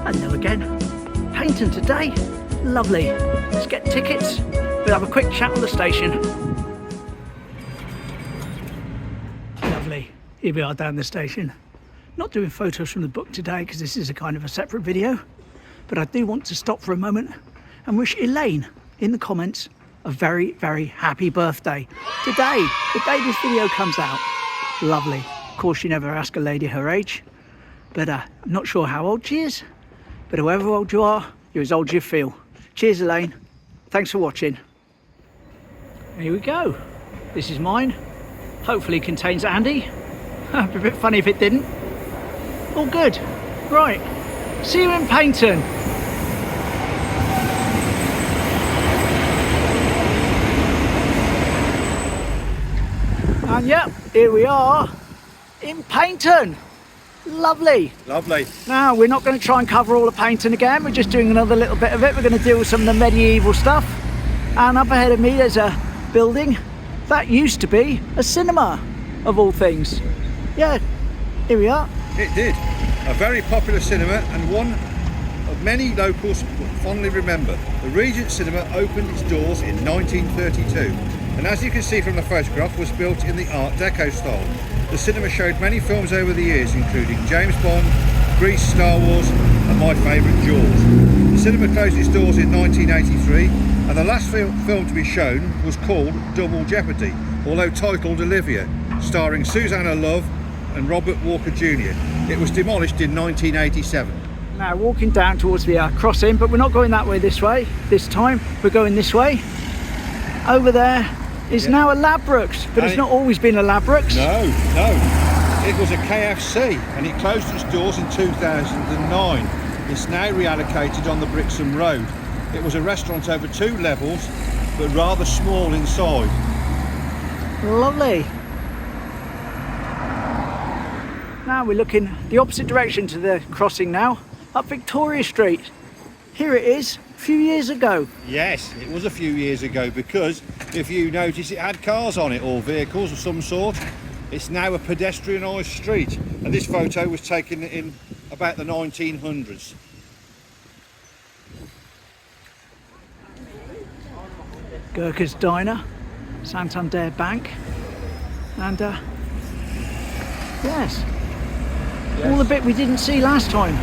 Hello again. Paignton today. Lovely. Let's get tickets. We'll have a quick chat on the station. Lovely. Here we are down the station. Not doing photos from the book today because this is a kind of a separate video. But I do want to stop for a moment and wish Elaine in the comments a very, very happy birthday. Today, the day this video comes out. Lovely. Of course, you never ask a lady her age. But I'm not sure how old she is. But however old you are, you're as old as you feel. Cheers, Elaine. Thanks for watching. Here we go. This is mine. Hopefully it contains Andy. It'd be a bit funny if it didn't. All good. Right. See you in Paignton. And yep, here we are in Paignton. Lovely. Lovely. Now, we're not going to try and cover all of Paignton again. We're just doing another little bit of it. We're going to deal with some of the medieval stuff. And up ahead of me, there's a building that used to be a cinema, of all things. Yeah, here we are. It did. A very popular cinema and one of many locals fondly remember. The Regent Cinema opened its doors in 1932. And as you can see from the photograph, was built in the Art Deco style. The cinema showed many films over the years, including James Bond, Grease, Star Wars, and my favourite, Jaws. The cinema closed its doors in 1983, and the last film to be shown was called Double Jeopardy, although titled Olivia, starring Susanna Love and Robert Walker Jr. It was demolished in 1987. Now, walking down towards the crossing, but we're not going that way this time. We're going this way. Over there is now a Ladbrokes, but it's not always been a Ladbrokes. No. It was a KFC and it closed its doors in 2009. It's now reallocated on the Brixham Road. It was a restaurant over 2 levels, but rather small inside. Lovely. Now we're looking the opposite direction to the crossing now, up Victoria Street. Here it is. A few years ago. Yes, it was a few years ago, because if you notice, it had cars on it, or vehicles of some sort. It's now a pedestrianised street, and this photo was taken in about the 1900s. Gurkha's Diner, Santander Bank, and yes, all the bit we didn't see last time.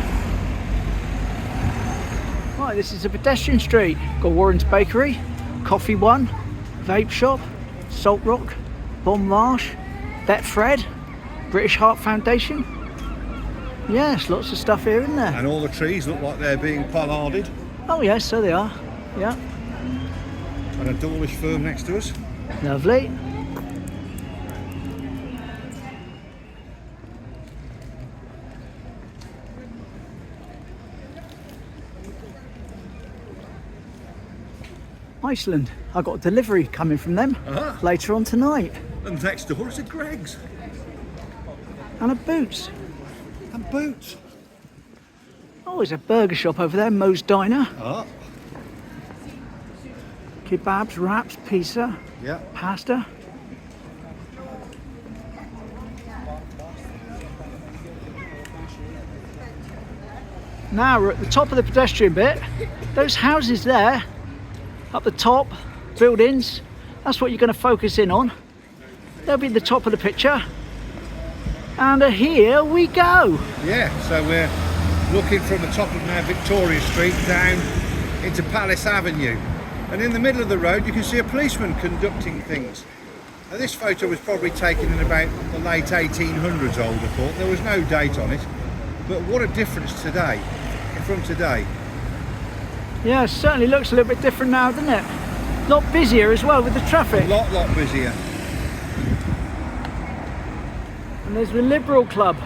Right, this is a pedestrian street. Got Warren's Bakery, Coffee One, Vape Shop, Salt Rock, Bon Marsh, Betfred, British Heart Foundation. Yes, lots of stuff here, isn't there? And all the trees look like they're being pollarded. Oh yes, so they are. Yeah. And a Dawlish firm next to us. Lovely. Iceland. I got a delivery coming from them later on tonight. And next door is a Greggs. And a Boots. And Boots. Oh, there's a burger shop over there, Moe's Diner. Ah. Kebabs, wraps, pizza, pasta. Now we're at the top of the pedestrian bit. Those houses there, up the top, buildings, that's what you're going to focus in on. They'll be at the top of the picture. And here we go. Yeah, so we're looking from the top of now Victoria Street down into Palace Avenue. And in the middle of the road you can see a policeman conducting things. Now this photo was probably taken in about the late 1800s, I would have thought. There was no date on it. But what a difference today, from today. Yeah, it certainly looks a little bit different now, doesn't it? A lot busier as well with the traffic. A lot busier. And there's the Liberal Club.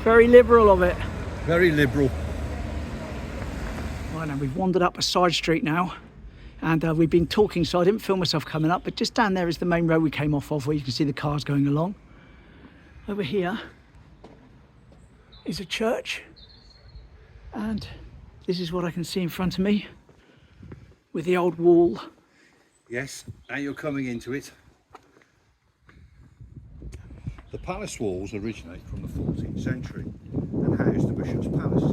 Very liberal of it. Very liberal. Right, now we've wandered up a side street now. And we've been talking, so I didn't film myself coming up. But just down there is the main road we came off of, where you can see the cars going along. Over here is a church. And this is what I can see in front of me with the old wall. Yes, now you're coming into it. The palace walls originate from the 14th century and housed the Bishop's Palace,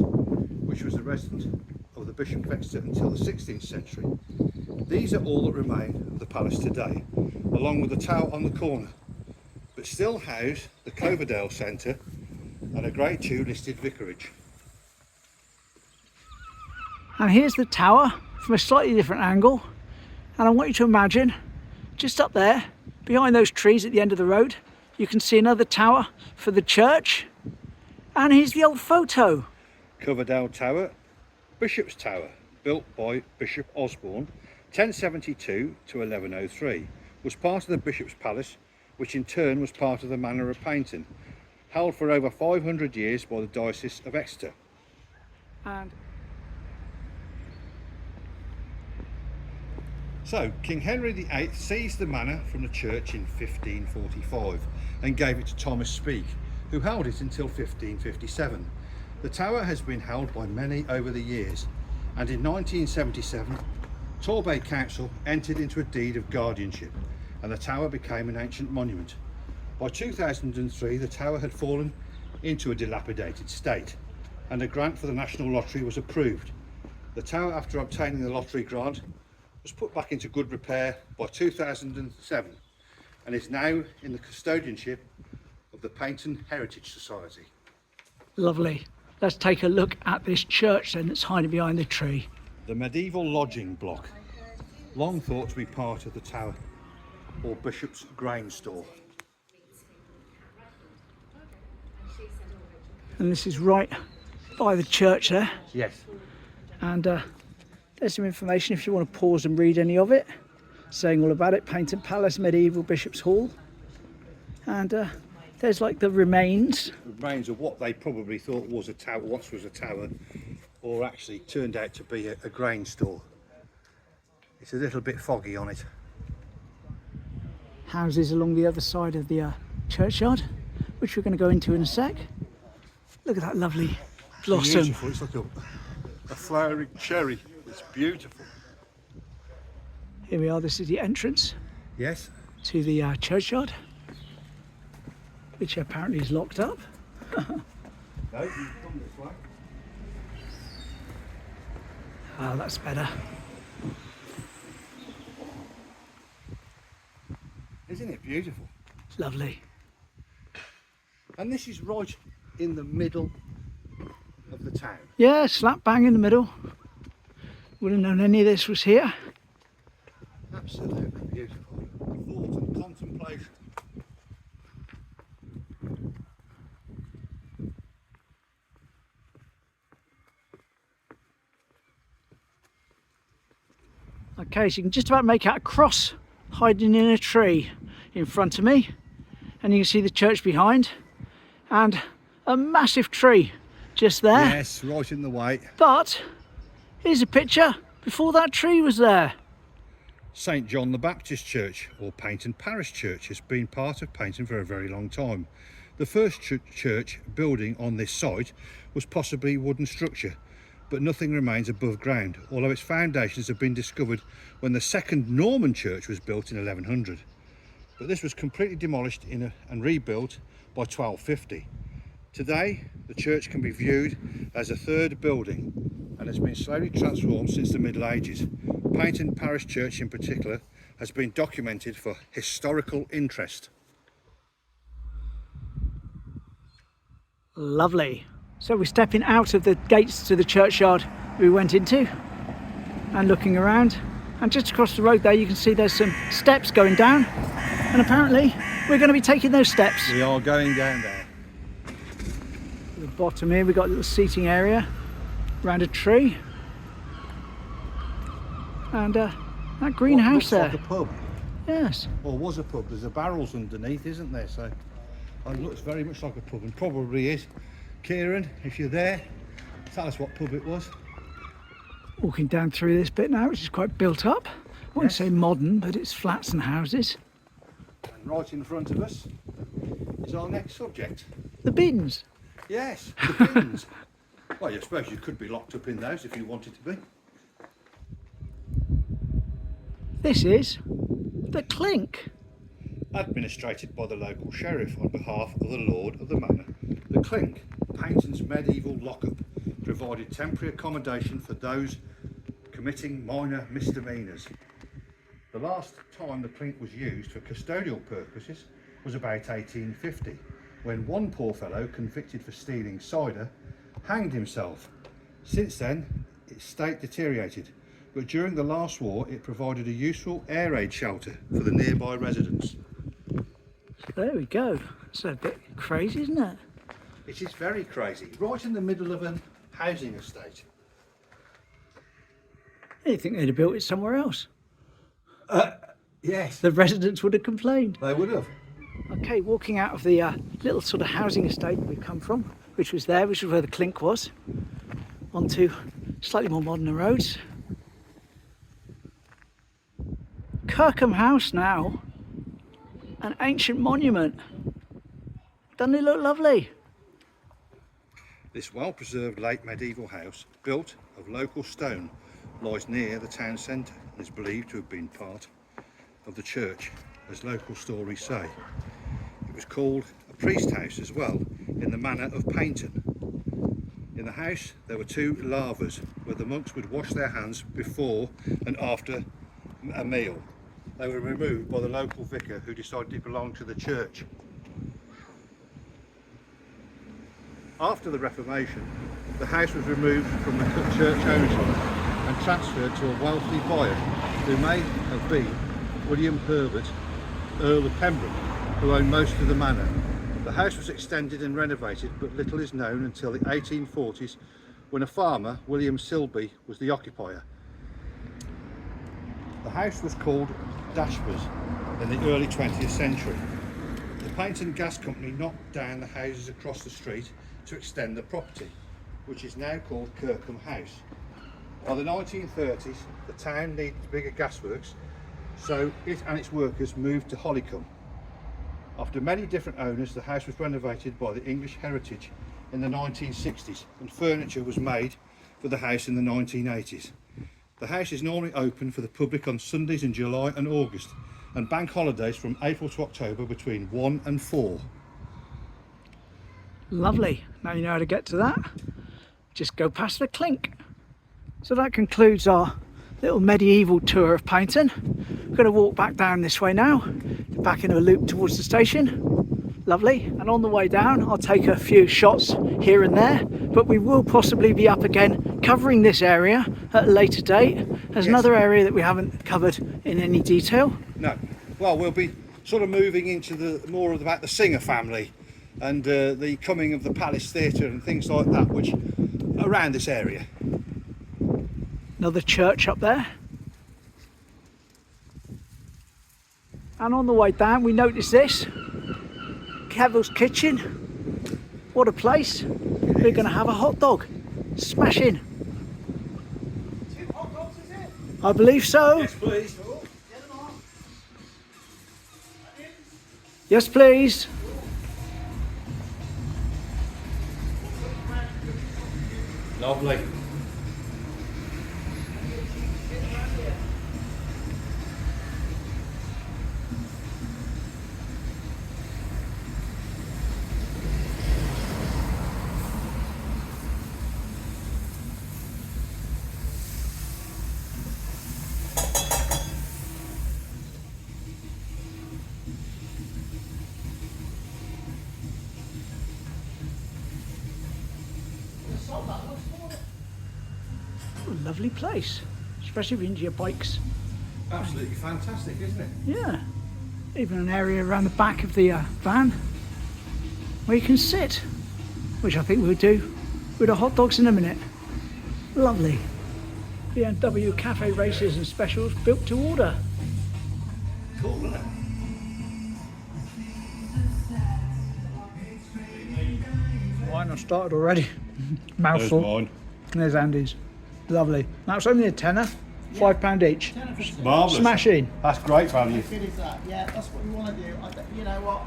which resident of the Bishop of Exeter until the 16th century. These are all that remain of the palace today, along with the tower on the corner, but still house the Coverdale Centre and a Grade II listed vicarage. And here's the tower from a slightly different angle, and I want you to imagine just up there behind those trees at the end of the road you can see another tower for the church, and here's the old photo. Coverdale Tower, Bishop's Tower, built by Bishop Osborne 1072 to 1103, was part of the Bishop's Palace, which in turn was part of the Manor of Paignton, held for over 500 years by the Diocese of Exeter. And so, King Henry VIII seized the manor from the church in 1545 and gave it to Thomas Speke, who held it until 1557. The tower has been held by many over the years, and in 1977, Torbay Council entered into a deed of guardianship, and the tower became an ancient monument. By 2003, the tower had fallen into a dilapidated state, and a grant for the National Lottery was approved. The tower, after obtaining the lottery grant, was put back into good repair by 2007 and is now in the custodianship of the Paignton Heritage Society. lovely. Let's take a look at this church then that's hiding behind the tree. The medieval lodging block, long thought to be part of the tower or Bishop's grain store. And this is right by the church there. Yes. And there's some information if you want to pause and read any of it, saying all about it. Paignton Palace, medieval Bishop's Hall. And there's like the remains. Remains of what they probably thought was a tower, once was a tower, or actually turned out to be a grain store. It's a little bit foggy on it. Houses along the other side of the churchyard, which we're going to go into in a sec. Look at that lovely blossom. Beautiful. It's like a flowering cherry. It's beautiful. Here we are, this is the entrance Yes. to the churchyard, which apparently is locked up. No, you come this way. Oh, that's better. Isn't it beautiful? It's lovely. And this is right in the middle of the town. Yeah, slap bang in the middle. Wouldn't have known any of this was here. Absolutely beautiful. Thought and contemplation. Okay, so you can just about make out a cross hiding in a tree in front of me, and you can see the church behind and a massive tree just there. Yes, right in the way. But here's a picture before that tree was there. St John the Baptist Church, or Paignton Parish Church, has been part of Paignton for a very long time. The first church building on this site was possibly a wooden structure, but nothing remains above ground, although its foundations have been discovered when the second Norman church was built in 1100. But this was completely demolished and rebuilt by 1250. Today, the church can be viewed as a third building and has been slowly transformed since the Middle Ages. Paignton Parish Church in particular has been documented for historical interest. Lovely. So we're stepping out of the gates to the churchyard we went into and looking around, and just across the road there you can see there's some steps going down, and apparently we're going to be taking those steps. We are going down there. At the bottom here we've got a little seating area around a tree, and that greenhouse there. Looks like a pub. Yes. Or was a pub. There's a barrels underneath, isn't there? So it looks very much like a pub, and probably is. Kieran, if you're there, tell us what pub it was. Walking down through this bit now, which is quite built up. I wouldn't say modern, but it's flats and houses. And right in front of us is our next subject. The bins. Yes, the bins. Well, I suppose you could be locked up in those if you wanted to be. This is the clink. Administrated by the local sheriff on behalf of the Lord of the Manor. The Clink, Paignton's medieval lockup, provided temporary accommodation for those committing minor misdemeanours. The last time the clink was used for custodial purposes was about 1850, when one poor fellow convicted for stealing cider hanged himself. Since then, its state deteriorated, but during the last war it provided a useful air raid shelter for the nearby residents. There we go. It's a bit crazy, isn't it? It is very crazy, right in the middle of a housing estate. You think they'd have built it somewhere else? Yes, The residents would have complained. they would have. Okay, walking out of the little sort of housing estate we've come from, which was where the clink was, onto slightly more modern roads. Kirkham House now, an ancient monument. Doesn't it look lovely? This well-preserved late medieval house, built of local stone, lies near the town centre and is believed to have been part of the church, as local stories say. It was called a priest house as well, in the manor of Paignton. In the house there were two lavas where the monks would wash their hands before and after a meal. They were removed by the local vicar, who decided it belonged to the church. After the Reformation, the house was removed from the church ownership and transferred to a wealthy buyer, who may have been William Herbert, Earl of Pembroke, who owned most of the manor. The house was extended and renovated, but little is known until the 1840s, when a farmer, William Silby, was the occupier. The house was called Dashper's in the early 20th century. The Paignton Gas Company knocked down the houses across the street to extend the property, which is now called Kirkham House. By the 1930s, the town needed bigger gasworks, so it and its workers moved to Hollycombe. After many different owners, the house was renovated by the English Heritage in the 1960s, and furniture was made for the house in the 1980s. The house is normally open for the public on Sundays in July and August, and bank holidays from April to October between 1 and 4. Lovely. Now you know how to get to that. Just go past the clink. So that concludes our little medieval tour of Paignton. We're going to walk back down this way now, back in a loop towards the station. Lovely. And on the way down, I'll take a few shots here and there, but we will possibly be up again covering this area at a later date. There's another area that we haven't covered in any detail. No. Well, we'll be sort of moving into the more about the Singer family and the coming of the Palace Theatre and things like that, which around this area. Another church up there. And on the way down we noticed this. Kevils kitchen. What a place. We're going to have a hot dog. Smash in. 2 hot dogs, is it? I believe so. Yes, please. Get them on. Yes, please. Lovely. Lovely place, especially if you're into your bikes. Absolutely fantastic, isn't it? Yeah, even an area around the back of the van where you can sit, which I think we'll do with the hot dogs in a minute. Lovely. BMW cafe races and specials built to order. Cool, isn't it? Mine have started already. Mouthful. There's mine. And there's Andy's. Lovely. That's only a tenner, £5 each. Marvellous. Smash in. That's great value. How good is that? Yeah, that's what you want to do. You know what?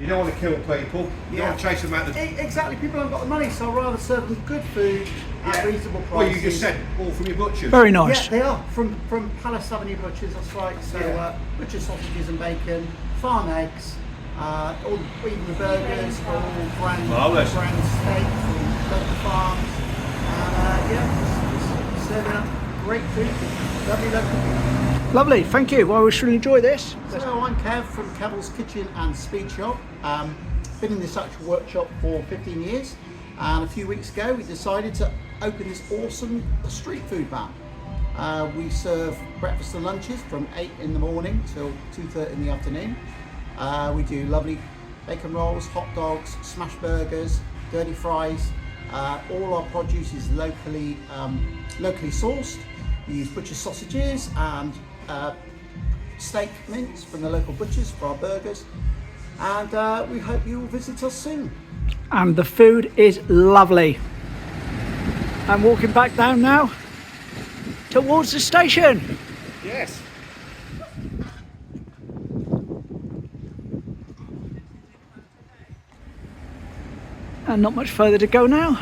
You don't want to kill people. You don't want to chase them out the... Exactly. People haven't got the money, so I'd rather serve them good food at reasonable prices. Well, you just said all from your butchers. Very nice. Yeah, they are from Palace Avenue Butchers. That's right. So butcher sausages and bacon, farm eggs, even the burgers, all brand Marvellous. steak from local farms. great food, lovely local people. Lovely, thank you. Well, we should enjoy this. So I'm Kev from Kevils Kitchen and Speed Shop. Been in this actual workshop for 15 years, and a few weeks ago we decided to open this awesome street food van. We serve breakfast and lunches from 8 in the morning till 2:30 in the afternoon. We do lovely bacon rolls, hot dogs, smash burgers, dirty fries. All our produce is locally sourced. We use butcher sausages and steak mince from the local butchers for our burgers, and we hope you will visit us soon. And the food is lovely. I'm walking back down now towards the station. Yes. And not much further to go now.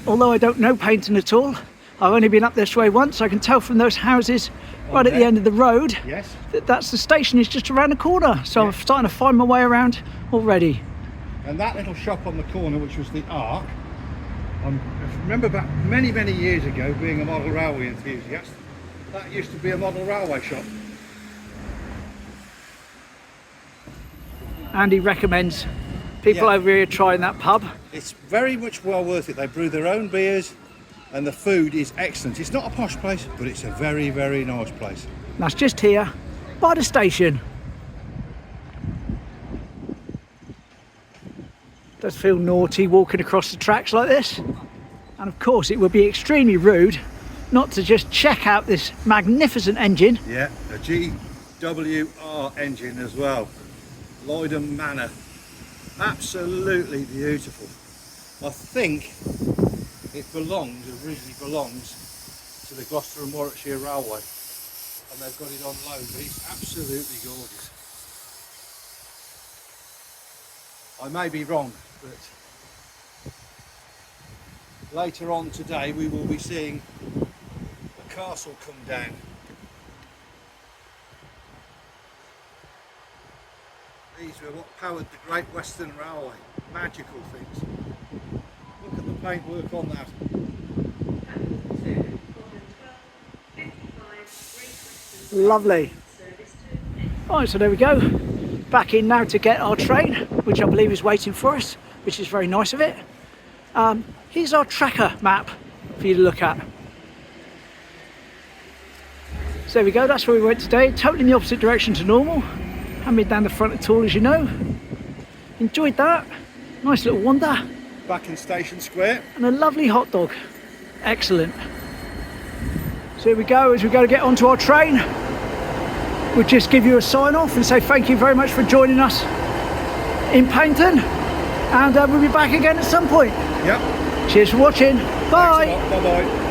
Although I don't know Paignton at all, I've only been up this way once, I can tell from those houses right at the end of the road Yes. that's the station is just around the corner. So I'm starting to find my way around already. And that little shop on the corner, which was the Ark, I remember back many, many years ago, being a model railway enthusiast, that used to be a model railway shop. Andy recommends people over here trying that pub. It's very much well worth it. They brew their own beers and the food is excellent. It's not a posh place, but it's a very, very nice place. That's just here by the station. Does feel naughty walking across the tracks like this. And of course it would be extremely rude not to just check out this magnificent engine. Yeah, a GWR engine as well. Lloydham Manor. Absolutely beautiful. I think it originally belongs to the Gloucester and Warwickshire Railway, and they've got it on loan, but it's absolutely gorgeous. I may be wrong, but later on today we will be seeing the castle come down. These were what powered the Great Western Railway. Magical things. Look at the paintwork on that. Lovely. Right, so there we go. Back in now to get our train, which I believe is waiting for us, which is very nice of it. Here's our tracker map for you to look at. So there we go, that's where we went today, totally in the opposite direction to normal. Haven't been down the front at all, as you know. Enjoyed that. Nice little wander. Back in Station Square. And a lovely hot dog. Excellent. So here we go, as we go to get onto our train. We'll just give you a sign off and say thank you very much for joining us in Paignton. And we'll be back again at some point. Yep. Cheers for watching. Bye. Bye bye.